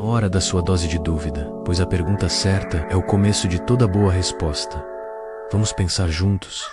hora da sua dose de dúvida, pois a pergunta certa é o começo de toda boa resposta. Vamos pensar juntos?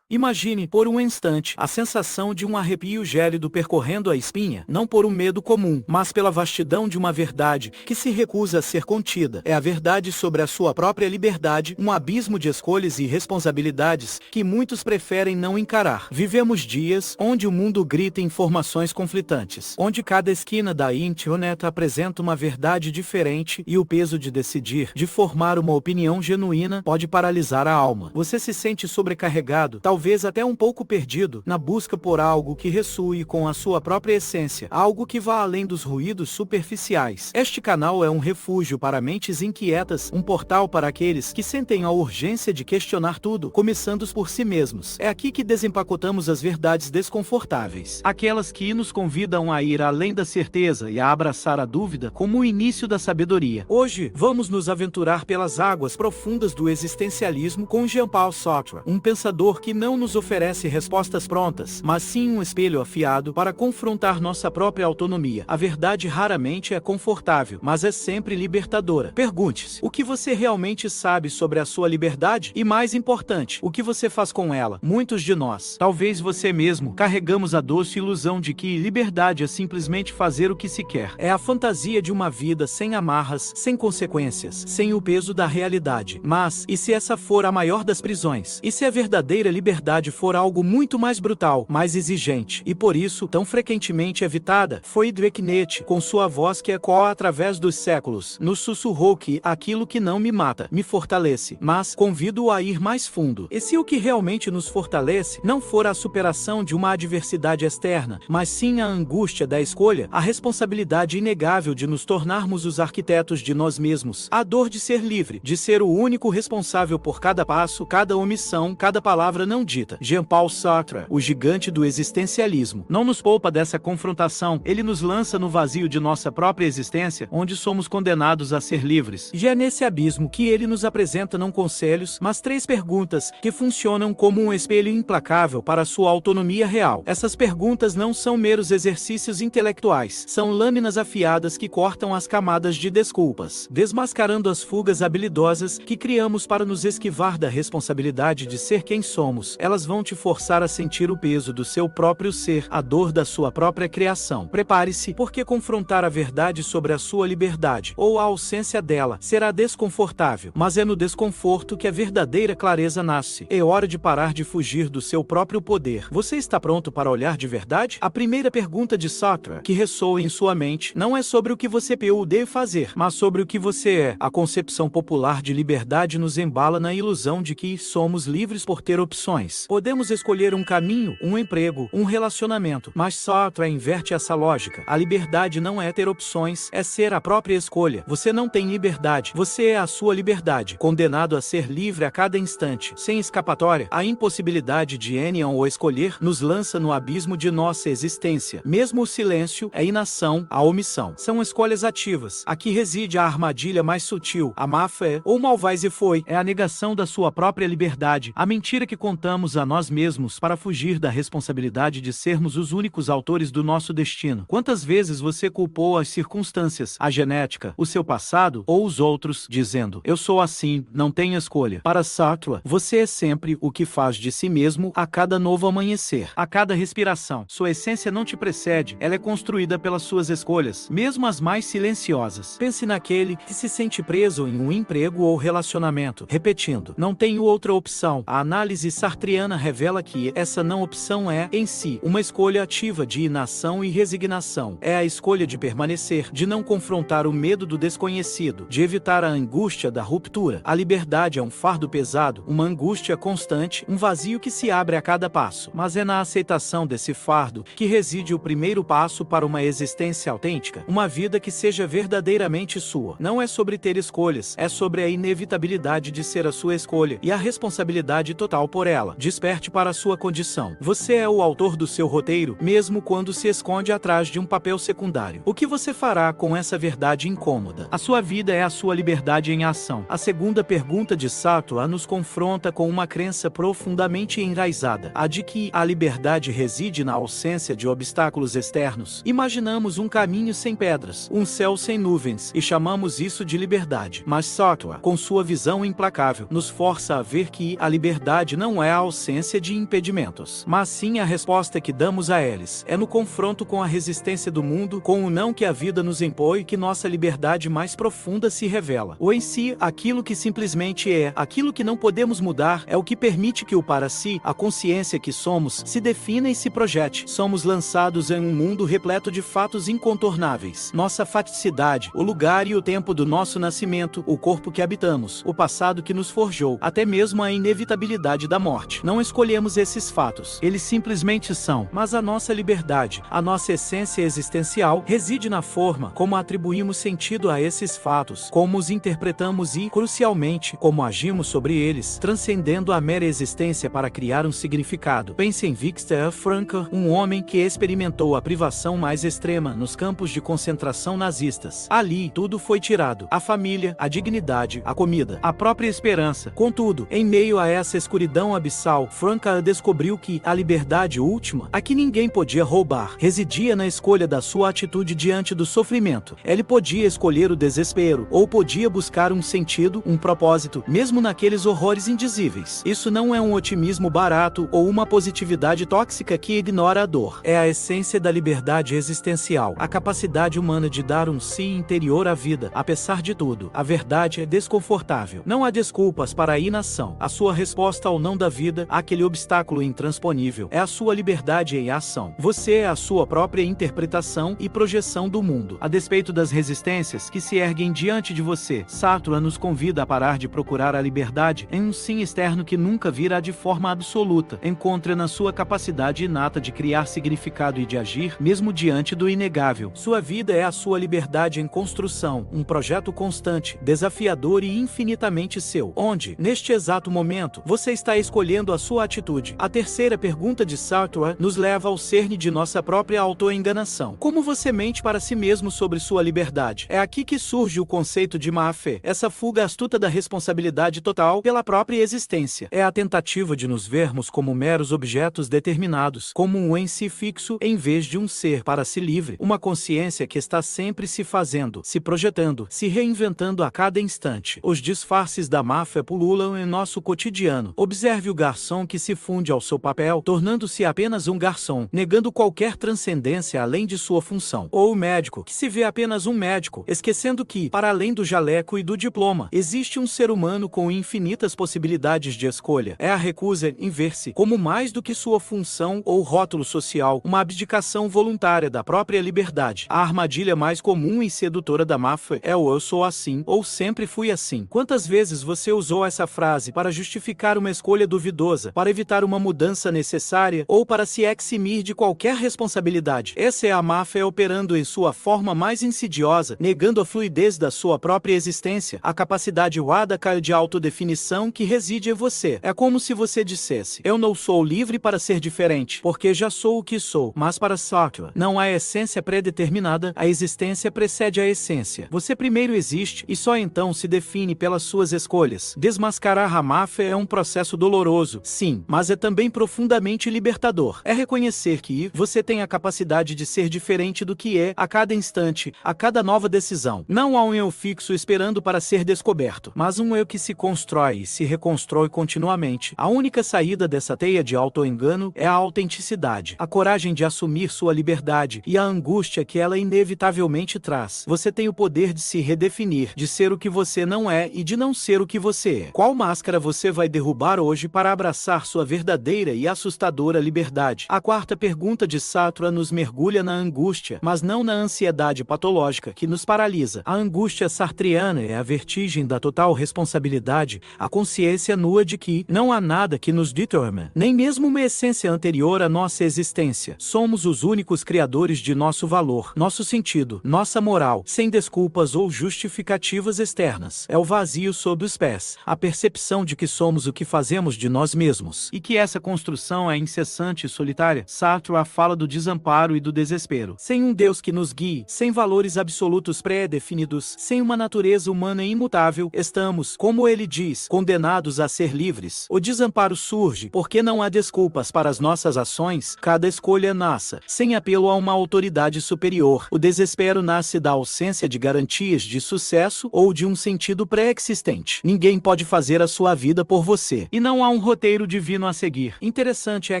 Imagine, por um instante, a sensação de um arrepio gélido percorrendo a espinha, não por um medo comum, mas pela vastidão de uma verdade que se recusa a ser contida. É a verdade sobre a sua própria liberdade, um abismo de escolhas e responsabilidades que muitos preferem não encarar. Vivemos dias onde o mundo grita informações conflitantes, onde cada esquina da internet apresenta uma verdade diferente e o peso de decidir, de formar uma opinião genuína, pode paralisar a alma. Você se sente sobrecarregado, talvez até um pouco perdido, na busca por algo que ressoe com a sua própria essência, algo que vá além dos ruídos superficiais. Este canal é um refúgio para mentes inquietas, um portal para aqueles que sentem a urgência de questionar tudo, começando por si mesmos. É aqui que desempacotamos as verdades desconfortáveis, aquelas que nos convidam a ir além da certeza e a abraçar a dúvida como o início da sabedoria. Hoje, vamos nos aventurar pelas águas profundas do existencialismo com Jean-Paul Sartre, um pensador que não nos oferece respostas prontas, mas sim um espelho afiado para confrontar nossa própria autonomia. A verdade raramente é confortável, mas é sempre libertadora. Pergunte-se, o que você realmente sabe sobre a sua liberdade? E mais importante, o que você faz com ela? Muitos de nós, talvez você mesmo, carregamos a doce ilusão de que liberdade é simplesmente fazer o que se quer. É a fantasia de uma vida sem amarras, sem consequências, sem o peso da realidade. Mas, e se essa for a maior das prisões? E se a verdadeira liberdade for algo muito mais brutal, mais exigente, e por isso tão frequentemente evitada? Friedrich Nietzsche, com sua voz que ecoa através dos séculos, nos sussurrou que aquilo que não me mata, me fortalece, mas convido-o a ir mais fundo. E se o que realmente nos fortalece não for a superação de uma adversidade externa, mas sim a angústia da escolha, a responsabilidade inegável de nos tornarmos os arquitetos de nós mesmos, a dor de ser livre, de ser o único responsável por cada passo, cada omissão, cada palavra não dita. Jean-Paul Sartre, o gigante do existencialismo, não nos poupa dessa confrontação. Ele nos lança no vazio de nossa própria existência, onde somos condenados a ser livres. E é nesse abismo que ele nos apresenta não conselhos, mas 3 perguntas que funcionam como um espelho implacável para sua autonomia real. Essas perguntas não são meros exercícios intelectuais, são lâminas afiadas que cortam as camadas de desculpas, desmascarando as fugas habilidosas que criamos para nos esquivar da responsabilidade de ser quem somos. Elas vão te forçar a sentir o peso do seu próprio ser, a dor da sua própria criação. Prepare-se, porque confrontar a verdade sobre a sua liberdade, ou a ausência dela, será desconfortável, mas é no desconforto que a verdadeira clareza nasce. É hora de parar de fugir do seu próprio poder. Você está pronto para olhar de verdade? A primeira pergunta de Sartre, que ressoa em sua mente, não é sobre o que você pode fazer, mas sobre o que você é. A concepção popular de liberdade nos embala na ilusão de que somos livres por ter opções. Podemos escolher um caminho, um emprego, um relacionamento, mas Sartre inverte essa lógica. A liberdade não é ter opções, é ser a própria escolha. Você não tem liberdade, você é a sua liberdade, condenado a ser livre a cada instante, sem escapatória. A impossibilidade de Enion ou escolher nos lança no abismo de nossa existência. Mesmo o silêncio, a inação, a omissão, são escolhas ativas. Aqui reside a armadilha mais sutil. A má fé, ou malvais e foi, é a negação da sua própria liberdade, a mentira que contamos a nós mesmos para fugir da responsabilidade de sermos os únicos autores do nosso destino. Quantas vezes você culpou as circunstâncias, a genética, o seu passado ou os outros, dizendo, eu sou assim, não tenho escolha? Para Sartre, você é sempre o que faz de si mesmo a cada novo amanhecer, a cada respiração. Sua essência não te precede, ela é construída pelas suas escolhas, mesmo as mais silenciosas. Pense naquele que se sente preso em um emprego ou relacionamento, repetindo, não tenho outra opção. A análise sartriana revela que essa não opção é, em si, uma escolha ativa de inação e resignação. É a escolha de permanecer, de não confrontar o medo do desconhecido, de evitar a angústia da ruptura. A liberdade é um fardo pesado, uma angústia constante, um vazio que se abre a cada passo. Mas é na aceitação desse fardo que reside o primeiro passo para uma existência autêntica, uma vida que seja verdadeiramente sua. Não é sobre ter escolhas, é sobre a inevitabilidade de ser a sua escolha e a responsabilidade total por ela. Sátua, desperte para a sua condição. Você é o autor do seu roteiro, mesmo quando se esconde atrás de um papel secundário. O que você fará com essa verdade incômoda? A sua vida é a sua liberdade em ação. A segunda pergunta de Sátua nos confronta com uma crença profundamente enraizada, a de que a liberdade reside na ausência de obstáculos externos. Imaginamos um caminho sem pedras, um céu sem nuvens, e chamamos isso de liberdade. Mas Sátua, com sua visão implacável, nos força a ver que a liberdade não é a ausência de impedimentos, mas sim a resposta que damos a eles. É no confronto com a resistência do mundo, com o não que a vida nos impõe, que nossa liberdade mais profunda se revela. Ou em si, aquilo que simplesmente é, aquilo que não podemos mudar, é o que permite que o para si, a consciência que somos, se defina e se projete. Somos lançados em um mundo repleto de fatos incontornáveis. Nossa faticidade, o lugar e o tempo do nosso nascimento, o corpo que habitamos, o passado que nos forjou, até mesmo a inevitabilidade da morte. Não escolhemos esses fatos, eles simplesmente são. Mas a nossa liberdade, a nossa essência existencial, reside na forma como atribuímos sentido a esses fatos, como os interpretamos e, crucialmente, como agimos sobre eles, transcendendo a mera existência para criar um significado. Pense em Viktor Frankl, um homem que experimentou a privação mais extrema nos campos de concentração nazistas. Ali, tudo foi tirado: a família, a dignidade, a comida, a própria esperança. Contudo, em meio a essa escuridão abissal, Frankl descobriu que a liberdade última, a que ninguém podia roubar, residia na escolha da sua atitude diante do sofrimento. Ele podia escolher o desespero, ou podia buscar um sentido, um propósito, mesmo naqueles horrores indizíveis. Isso não é um otimismo barato ou uma positividade tóxica que ignora a dor. É a essência da liberdade existencial, a capacidade humana de dar um sim interior à vida, apesar de tudo. A verdade é desconfortável. Não há desculpas para a inação. A sua resposta ao não da vida, àquele obstáculo intransponível, é a sua liberdade em ação. Você é a sua própria interpretação e projeção do mundo. A despeito das resistências que se erguem diante de você, Sátua nos convida a parar de procurar a liberdade em um sim externo que nunca virá de forma absoluta. Encontre na sua capacidade inata de criar significado e de agir, mesmo diante do inegável. Sua vida é a sua liberdade em construção, um projeto constante, desafiador e infinitamente seu, onde, neste exato momento, você está escolhendo a sua atitude. A terceira pergunta de Sátua nos leva ao cerne de nossa própria autoenganação. Como você mente para si mesmo sobre sua liberdade? É aqui que surge o conceito de má-fé, essa fuga astuta da responsabilidade total pela própria existência. É a tentativa de nos vermos como meros objetos determinados, como um em si fixo, em vez de um ser para si livre, uma consciência que está sempre se fazendo, se projetando, se reinventando a cada instante. Os disfarces da má-fé pululam em nosso cotidiano. Observe o garçom que se funde ao seu papel, tornando-se apenas um garçom, negando qualquer transcendência além de sua função. Ou o médico, que se vê apenas um médico, esquecendo que, para além do jaleco e do diploma, existe um ser humano com infinitas possibilidades de escolha. É a recusa em ver-se como mais do que sua função ou rótulo social, uma abdicação voluntária da própria liberdade. A armadilha mais comum e sedutora da má-fé é o "eu sou assim" ou "sempre fui assim". Quantas vezes você usou essa frase para justificar uma escolha duvidosa, para evitar uma mudança necessária ou para se eximir de qualquer responsabilidade? Essa é a má-fé operando em sua forma mais insidiosa, negando a fluidez da sua própria existência, a capacidade wádaka de autodefinição que reside em você. É como se você dissesse: eu não sou livre para ser diferente, porque já sou o que sou. Mas para Sátua, não há essência pré-determinada, a existência precede a essência. Você primeiro existe e só então se define pelas suas escolhas. Desmascarar a má-fé é um processo doloroso, sim, mas é também profundamente libertador. É reconhecer que você tem a capacidade de ser diferente do que é a cada instante, a cada nova decisão. Não há um eu fixo esperando para ser descoberto, mas um eu que se constrói e se reconstrói continuamente. A única saída dessa teia de autoengano é a autenticidade, a coragem de assumir sua liberdade e a angústia que ela inevitavelmente traz. Você tem o poder de se redefinir, de ser o que você não é e de não ser o que você é. Qual máscara você vai derrubar hoje para abraçar sua verdadeira e assustadora liberdade? A quarta pergunta de Sátua nos mergulha na angústia, mas não na ansiedade patológica que nos paralisa. A angústia sartreana é a vertigem da total responsabilidade, a consciência nua de que não há nada que nos determine, nem mesmo uma essência anterior à nossa existência. Somos os únicos criadores de nosso valor, nosso sentido, nossa moral, sem desculpas ou justificativas externas. É o vazio sob os pés, a percepção de que somos o que fazemos de nós mesmos, e que essa construção é incessante e solitária. Sartre fala do desamparo e do desespero. Sem um Deus que nos guie, sem valores absolutos pré-definidos, sem uma natureza humana imutável, estamos, como ele diz, condenados a ser livres. O desamparo surge porque não há desculpas para as nossas ações, cada escolha nasce sem apelo a uma autoridade superior. O desespero nasce da ausência de garantias de sucesso ou de um sentido pré-existente. Ninguém pode fazer a sua vida por você, e não há um roteiro divino a seguir. Interessante é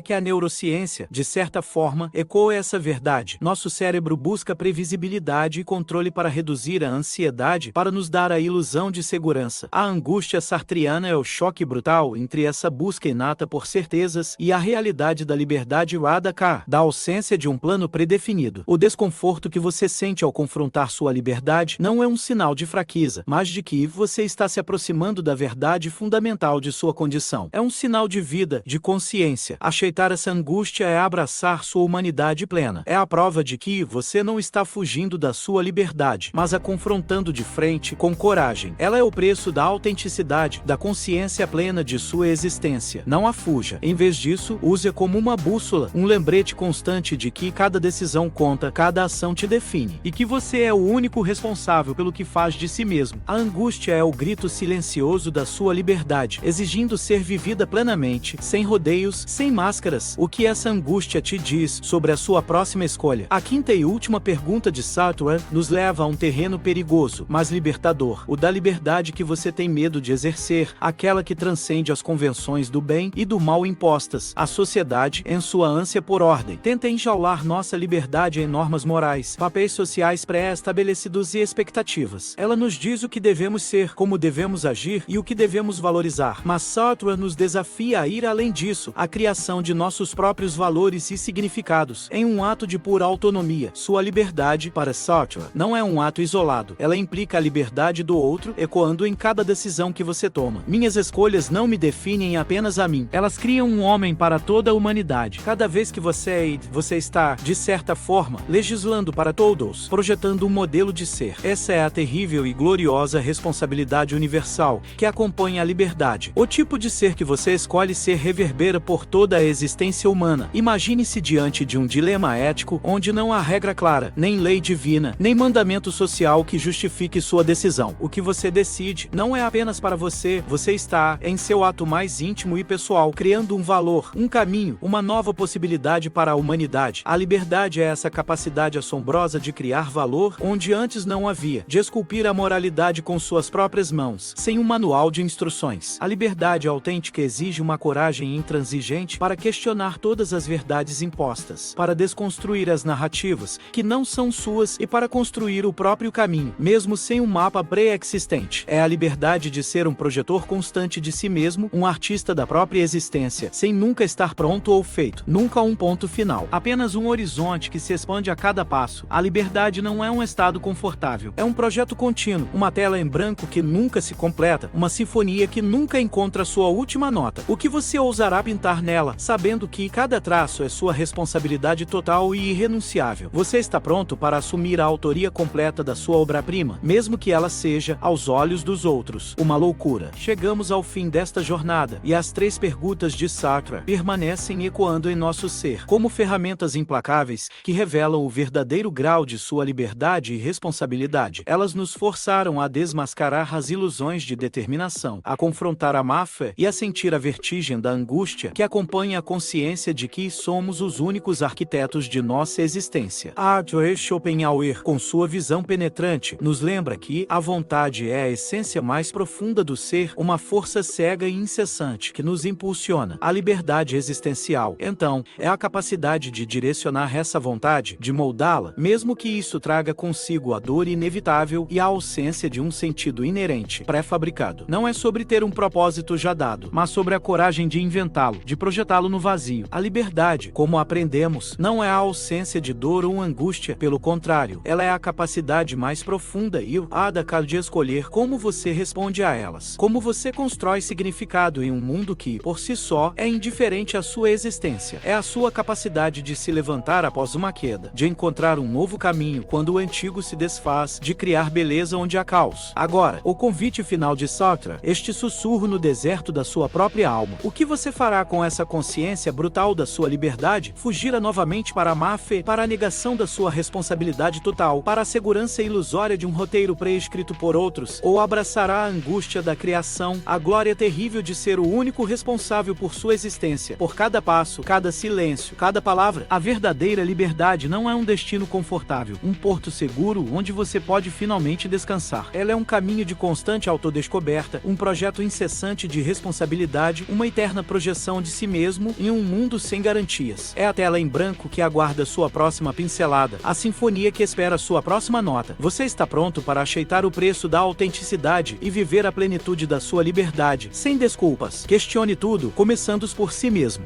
que a neurociência, de certa forma, ecoa essa verdade. Nosso cérebro busca previsibilidade e controle para reduzir a ansiedade, para nos dar a ilusão de segurança. A angústia sartriana é o choque brutal entre essa busca inata por certezas e a realidade da liberdade radical, da ausência de um plano predefinido. O desconforto que você sente ao confrontar sua liberdade não é um sinal de fraqueza, mas de que você está se aproximando da verdade fundamental de sua condição. É um sinal de vida, de consciência. Aceitar essa angústia é abraçar sua humanidade plena. É a prova de que você não está fugindo da sua liberdade, mas a confrontando de frente, com coragem. Ela é o preço da autenticidade, da consciência plena de sua existência. Não a fuja. Em vez disso, use-a como uma bússola, um lembrete constante de que cada decisão conta, cada ação te define, e que você é o único responsável pelo que faz de si mesmo. A angústia é o grito silencioso da sua liberdade, exigindo ser vivida plenamente, sem rodeios, sem máscaras. O que essa angústia te diz sobre a sua próxima escolha? A quinta e última pergunta de Sartre nos leva a um terreno perigoso, mas libertador, o da liberdade que você tem medo de exercer, aquela que transcende as convenções do bem e do mal impostas. A sociedade, em sua ânsia por ordem, tenta enjaular nossa liberdade em normas morais, papéis sociais pré-estabelecidos e expectativas. Ela nos diz o que devemos ser, como devemos agir e o que devemos valorizar. Mas Sartre nos desafia a ir além disso, a criação de nossos próprios valores e significados, em um ato de pura autonomia. Sua liberdade, para Sartre, não é um ato isolado. Ela implica a liberdade do outro, ecoando em cada decisão que você toma. Minhas escolhas não me definem apenas a mim. Elas criam um homem para toda a humanidade. Cada vez que você está, de certa forma, legislando para todos, projetando um modelo de ser. Essa é a terrível e gloriosa responsabilidade universal que acompanha a liberdade. O tipo de ser que você escolhe ser reverbera por toda a existência humana. Imagine-se diante de um dilema ético onde não há regra clara, nem lei divina, nem mandamento social que justifique sua decisão. O que você decide não é apenas para você, você está, em seu ato mais íntimo e pessoal, criando um valor, um caminho, uma nova possibilidade para a humanidade. A liberdade é essa capacidade assombrosa de criar valor onde antes não havia, de esculpir a moralidade com suas próprias mãos, sem um manual de instruções. A liberdade autêntica exige uma coragem intransigente para questionar todas as verdades impostas, para desconstruir as narrativas que não são suas e para construir o próprio caminho, mesmo sem um mapa pré-existente. É a liberdade de ser um projetor constante de si mesmo, um artista da própria existência, sem nunca estar pronto ou feito, nunca um ponto final, apenas um horizonte que se expande a cada passo. A liberdade não é um estado confortável, é um projeto contínuo, uma tela em branco que nunca se completa, uma sinfonia que nunca encontra sua última nota. O que você ousará pintar nela, sabendo que cada traço é sua responsabilidade total e irrenunciável? Você está pronto para assumir a autoria completa da sua obra-prima, mesmo que ela seja, aos olhos dos outros, uma loucura. Chegamos ao fim desta jornada, e as três perguntas de Sartre permanecem ecoando em nosso ser, como ferramentas implacáveis que revelam o verdadeiro grau de sua liberdade e responsabilidade. Elas nos forçaram a desmascarar as ilusões de determinação, a confrontar a máfia e a sentir a vertigem da angústia que acompanha a consciência de que somos os únicos arquitetos de nossa existência. Arthur Schopenhauer, com sua visão penetrante, nos lembra que a vontade é a essência mais profunda do ser, uma força cega e incessante que nos impulsiona. A liberdade existencial, então, é a capacidade de direcionar essa vontade, de moldá-la, mesmo que isso traga consigo a dor inevitável e a ausência de um sentido inerente, pré-fabricado. Não é sobre ter um propósito já dado, mas sobre a coragem de inventá-lo, de projetá-lo no vazio. A liberdade, como aprendemos, não é a ausência de dor ou angústia, pelo contrário, ela é a capacidade mais profunda e radical de escolher como você responde a elas, como você constrói significado em um mundo que, por si só, é indiferente à sua existência. É a sua capacidade de se levantar após uma queda, de encontrar um novo caminho quando o antigo se desfaz, de criar beleza onde há caos. Agora, o convite final de Sartre, este sussurro no deserto da sua própria própria alma. O que você fará com essa consciência brutal da sua liberdade? Fugirá novamente para a má fé, para a negação da sua responsabilidade total, para a segurança ilusória de um roteiro pré-escrito por outros, ou abraçará a angústia da criação, a glória terrível de ser o único responsável por sua existência, por cada passo, cada silêncio, cada palavra? A verdadeira liberdade não é um destino confortável, um porto seguro onde você pode finalmente descansar. Ela é um caminho de constante autodescoberta, um projeto incessante de responsabilidade, uma eterna projeção de si mesmo em um mundo sem garantias. É a tela em branco que aguarda sua próxima pincelada, a sinfonia que espera sua próxima nota. Você está pronto para aceitar o preço da autenticidade e viver a plenitude da sua liberdade, sem desculpas. Questione tudo, começando por si mesmo.